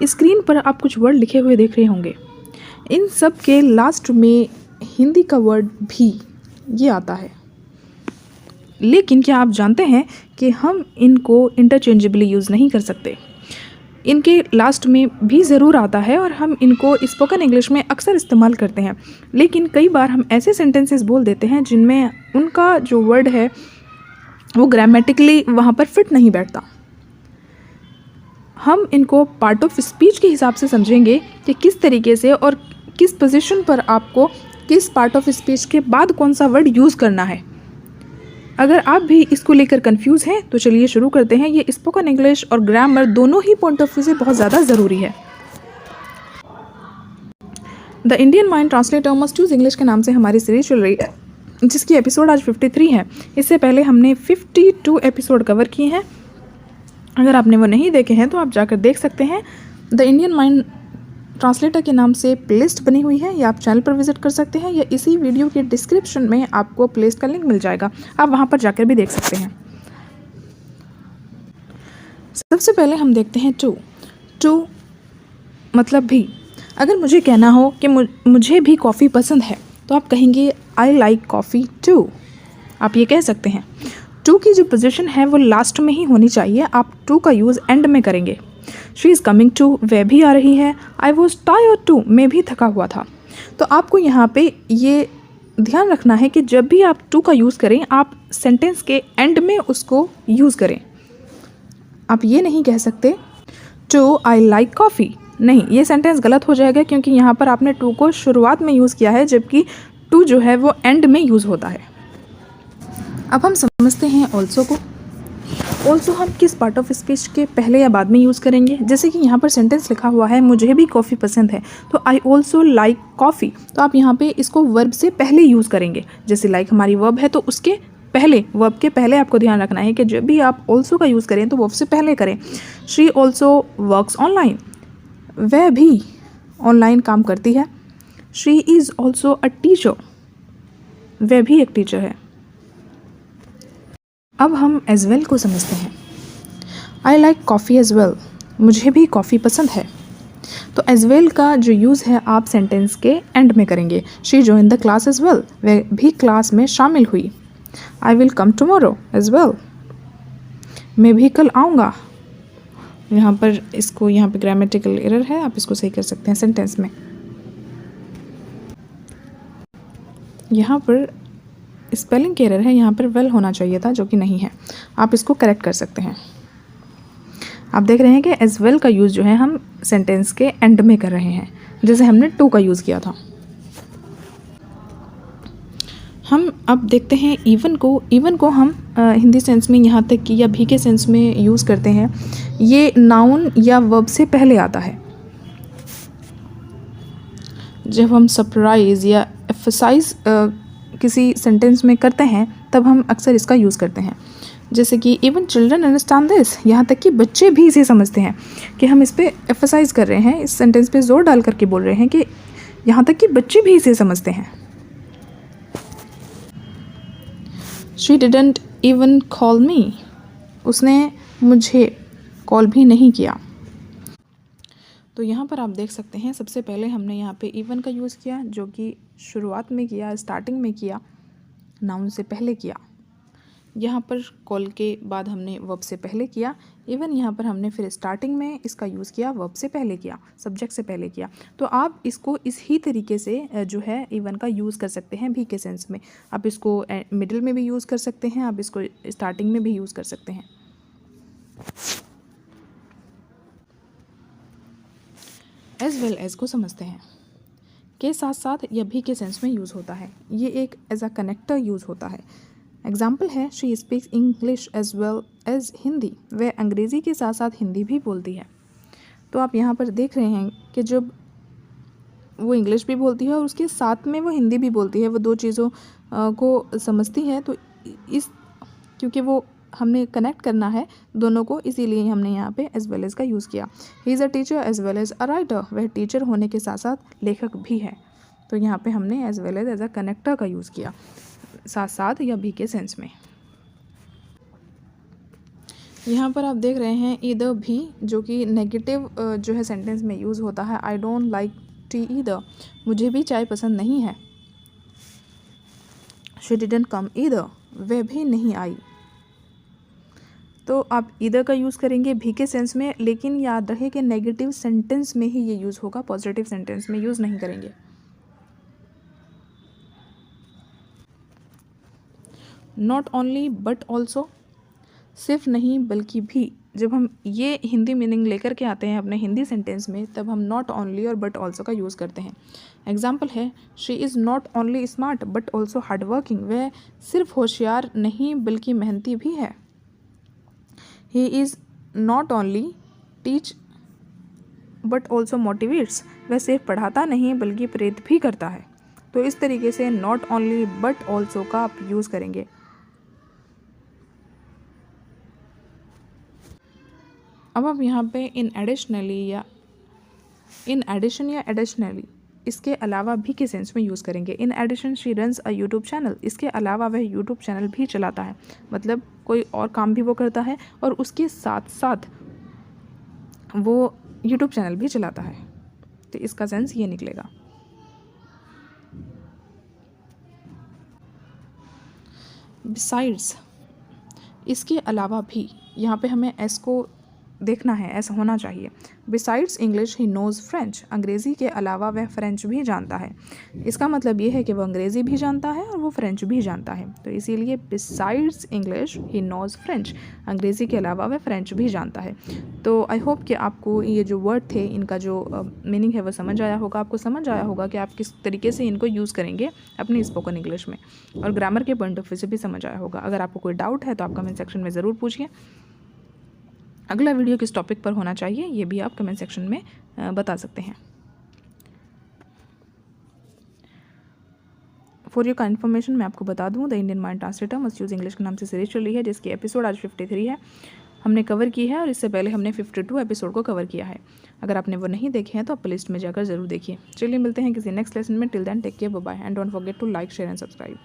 Screen पर आप कुछ वर्ड लिखे हुए देख रहे होंगे। इन सब के लास्ट में हिंदी का वर्ड भी ये आता है, लेकिन क्या आप जानते हैं कि हम इनको इंटरचेंजेबली यूज़ नहीं कर सकते। इनके लास्ट में भी ज़रूर आता है और हम इनको स्पोकन इंग्लिश में अक्सर इस्तेमाल करते हैं, लेकिन कई बार हम ऐसे सेंटेंसेस बोल देते हैं जिनमें उनका जो वर्ड है वो ग्रामेटिकली वहाँ पर फिट नहीं बैठता। हम इनको पार्ट ऑफ स्पीच के हिसाब से समझेंगे कि किस तरीके से और किस पोजीशन पर आपको किस पार्ट ऑफ स्पीच के बाद कौन सा वर्ड यूज़ करना है। अगर आप भी इसको लेकर कंफ्यूज हैं तो चलिए शुरू करते हैं। ये स्पोकन इंग्लिश और ग्रामर दोनों ही पॉइंट ऑफ व्यू से बहुत ज़्यादा ज़रूरी है। The Indian mind translator must choose English के नाम से हमारी सीरीज चल रही है, जिसकी एपिसोड आज 53 है। इससे पहले हमने 52 एपिसोड कवर किए हैं। अगर आपने वो नहीं देखे हैं तो आप जाकर देख सकते हैं। द इंडियन माइंड ट्रांसलेटर के नाम से प्लेलिस्ट बनी हुई है, या आप चैनल पर विजिट कर सकते हैं, या इसी वीडियो के डिस्क्रिप्शन में आपको प्लेलिस्ट का लिंक मिल जाएगा, आप वहाँ पर जाकर भी देख सकते हैं। सबसे पहले हम देखते हैं टू मतलब भी। अगर मुझे कहना हो कि मुझे भी कॉफ़ी पसंद है तो आप कहेंगे आई लाइक कॉफ़ी टू। आप ये कह सकते हैं। टू की जो पोजीशन है वो लास्ट में ही होनी चाहिए। आप टू का यूज़ एंड में करेंगे। शी इज़ कमिंग टू, वह भी आ रही है। आई वॉज टायर्ड टू, मैं भी थका हुआ था। तो आपको यहाँ पे ये ध्यान रखना है कि जब भी आप टू का यूज़ करें आप सेंटेंस के एंड में उसको यूज़ करें। आप ये नहीं कह सकते टू आई लाइक कॉफ़ी, नहीं, ये सेंटेंस गलत हो जाएगा, क्योंकि यहाँ पर आपने टू को शुरुआत में यूज़ किया है, जबकि टू जो है वो एंड में यूज़ होता है। अब हम समझते हैं ऑल्सो को। ऑल्सो हम किस पार्ट ऑफ स्पीच के पहले या बाद में यूज़ करेंगे। जैसे कि यहाँ पर सेंटेंस लिखा हुआ है मुझे भी कॉफ़ी पसंद है, तो आई ऑल्सो लाइक कॉफ़ी, तो आप यहाँ पे इसको वर्ब से पहले यूज़ करेंगे। जैसे लाइक हमारी वर्ब है तो उसके पहले, वर्ब के पहले आपको ध्यान रखना है कि जब भी आप ऑल्सो का यूज़ करें तो वर्ब से पहले करें। शी ऑल्सो वर्क्स ऑनलाइन, वह भी ऑनलाइन काम करती है। She is also a teacher, वह भी एक टीचर है। अब हम एज वेल को समझते हैं। I like coffee as well, मुझे भी कॉफ़ी पसंद है। तो एज वेल का जो यूज़ है आप सेंटेंस के एंड में करेंगे। She join the class as well, वह भी क्लास में शामिल हुई। I will come tomorrow as well, मैं भी कल आऊँगा। यहाँ पर इसको, यहाँ पे ग्रामेटिकल एरर है, आप इसको सही कर सकते हैं सेंटेंस में। यहाँ पर स्पेलिंग के एरर है, यहाँ पर वेल होना चाहिए था जो कि नहीं है, आप इसको करेक्ट कर सकते हैं। आप देख रहे हैं कि एज वेल का यूज़ जो है हम सेंटेंस के एंड में कर रहे हैं, जैसे हमने टू का यूज़ किया था। हम अब देखते हैं इवन को। इवन को हम हिंदी सेंस में यहाँ तक कि या भी के सेंस में यूज़ करते हैं। ये नाउन या वर्ब से पहले आता है। जब हम सरप्राइज़ या एम्फसाइज किसी सेंटेंस में करते हैं तब हम अक्सर इसका यूज़ करते हैं। जैसे कि इवन चिल्ड्रन अंडरस्टैंड दिस, यहाँ तक कि बच्चे भी इसे समझते हैं, कि हम इस पर एम्फसाइज कर रहे हैं, इस सेंटेंस पे जोर डाल करके बोल रहे हैं कि यहाँ तक कि बच्चे भी इसे समझते हैं। शी डिडंट इवन कॉल मी, उसने मुझे कॉल भी नहीं किया। तो यहाँ पर आप देख सकते हैं सबसे पहले हमने यहाँ पे इवन का यूज़ किया, जो कि शुरुआत में किया, स्टार्टिंग में किया, नाउन से पहले किया। यहाँ पर कॉल के बाद हमने वर्ब से पहले किया। इवन यहाँ पर हमने फिर स्टार्टिंग में इसका यूज़ किया, वर्ब से पहले किया, सब्जेक्ट से पहले किया। तो आप इसको इस ही तरीके से जो है इवन का यूज़ कर सकते हैं भी के सेंस में। आप इसको मिडिल में भी यूज़ कर सकते हैं, आप इसको स्टार्टिंग में भी यूज़ कर सकते हैं। एज वेल एज को समझते हैं। के साथ साथ या भी के सेंस में यूज़ होता है। ये एक एज अ कनेक्टर यूज़ होता है। एग्जाम्पल है, she speaks English as well as Hindi, वह अंग्रेज़ी के साथ साथ हिंदी भी बोलती है। तो आप यहाँ पर देख रहे हैं कि जब वो इंग्लिश भी बोलती है और उसके साथ में वो हिंदी भी बोलती है, वो दो चीज़ों को समझती है। तो इस, क्योंकि वो हमने कनेक्ट करना है दोनों को, इसीलिए हमने यहाँ पे एज वेल एज का यूज़ किया। He is a teacher as well as a writer, वह टीचर होने के साथ साथ लेखक भी है। तो यहाँ पे हमने as well as a connector का यूज़ किया, साथ साथ या भी के सेंस में। यहाँ पर आप देख रहे हैं ईदर भी, जो कि नेगेटिव जो है सेंटेंस में यूज़ होता है। I don't like T either, मुझे भी चाय पसंद नहीं है। शी डिडंट कम ईदर, वह भी नहीं आई। तो आप ईदर का यूज़ करेंगे भी के सेंस में, लेकिन याद रहे कि नेगेटिव सेंटेंस में ही ये यूज़ होगा, पॉजिटिव सेंटेंस में यूज़ नहीं करेंगे। नॉट ओनली बट ऑल्सो, सिर्फ नहीं बल्कि भी। जब हम ये हिंदी मीनिंग लेकर के आते हैं अपने हिंदी सेंटेंस में, तब हम नॉट ओनली और बट ऑल्सो का यूज़ करते हैं। एग्जाम्पल है, she is not only smart but also hard working, वह सिर्फ होशियार नहीं बल्कि मेहनती भी है। He is not only teach but also motivates, वह सिर्फ पढ़ाता नहीं बल्कि प्रेरित भी करता है। तो इस तरीके से नॉट ओनली बट ऑल्सो का आप यूज़ करेंगे। अब आप यहाँ पे इन एडिशनली या इन एडिशन या एडिशनली, इसके अलावा भी के सेंस में यूज़ करेंगे। In addition she runs a YouTube channel, इसके अलावा वह यूट्यूब चैनल भी चलाता है, मतलब कोई और काम भी वो करता है और उसके साथ साथ वो यूट्यूब चैनल भी चलाता है। तो इसका सेंस ये निकलेगा। बिसाइड्स, इसके अलावा भी, यहाँ पे हमें एस को देखना है, ऐसा होना चाहिए। Besides English he knows French, अंग्रेज़ी के अलावा वह फ्रेंच भी जानता है। इसका मतलब ये है कि वह अंग्रेज़ी भी जानता है और वो फ्रेंच भी जानता है। तो इसीलिए besides English he knows French, अंग्रेज़ी के अलावा वह फ्रेंच भी जानता है। तो आई होप कि आपको ये जो वर्ड थे इनका जो मीनिंग है वो समझ आया होगा। आपको समझ आया होगा कि आप किस तरीके से इनको यूज़ करेंगे अपनी स्पोकन इंग्लिश में, और ग्रामर के पॉइंट ऑफ व्यू से भी समझ आया होगा। अगर आपको कोई डाउट है तो आप कमेंट सेक्शन में ज़रूर पूछिए। अगला वीडियो किस टॉपिक पर होना चाहिए ये भी आप कमेंट सेक्शन में बता सकते हैं। फॉर योर का इन्फॉर्मेशन मैं आपको बता दूं, the Indian mind translator must use English के नाम से सीरीज चली है, जिसकी एपिसोड आज 53 है, हमने कवर की है, और इससे पहले हमने 52 एपिसोड को कवर किया है। अगर आपने वो नहीं देखे हैं तो आप प्लेलिस्ट में जाकर जरूर देखिए। चलिए मिलते हैं किसी नेक्स्ट लेसन में। Till then take care, bye bye, and don't forget to like, share and subscribe.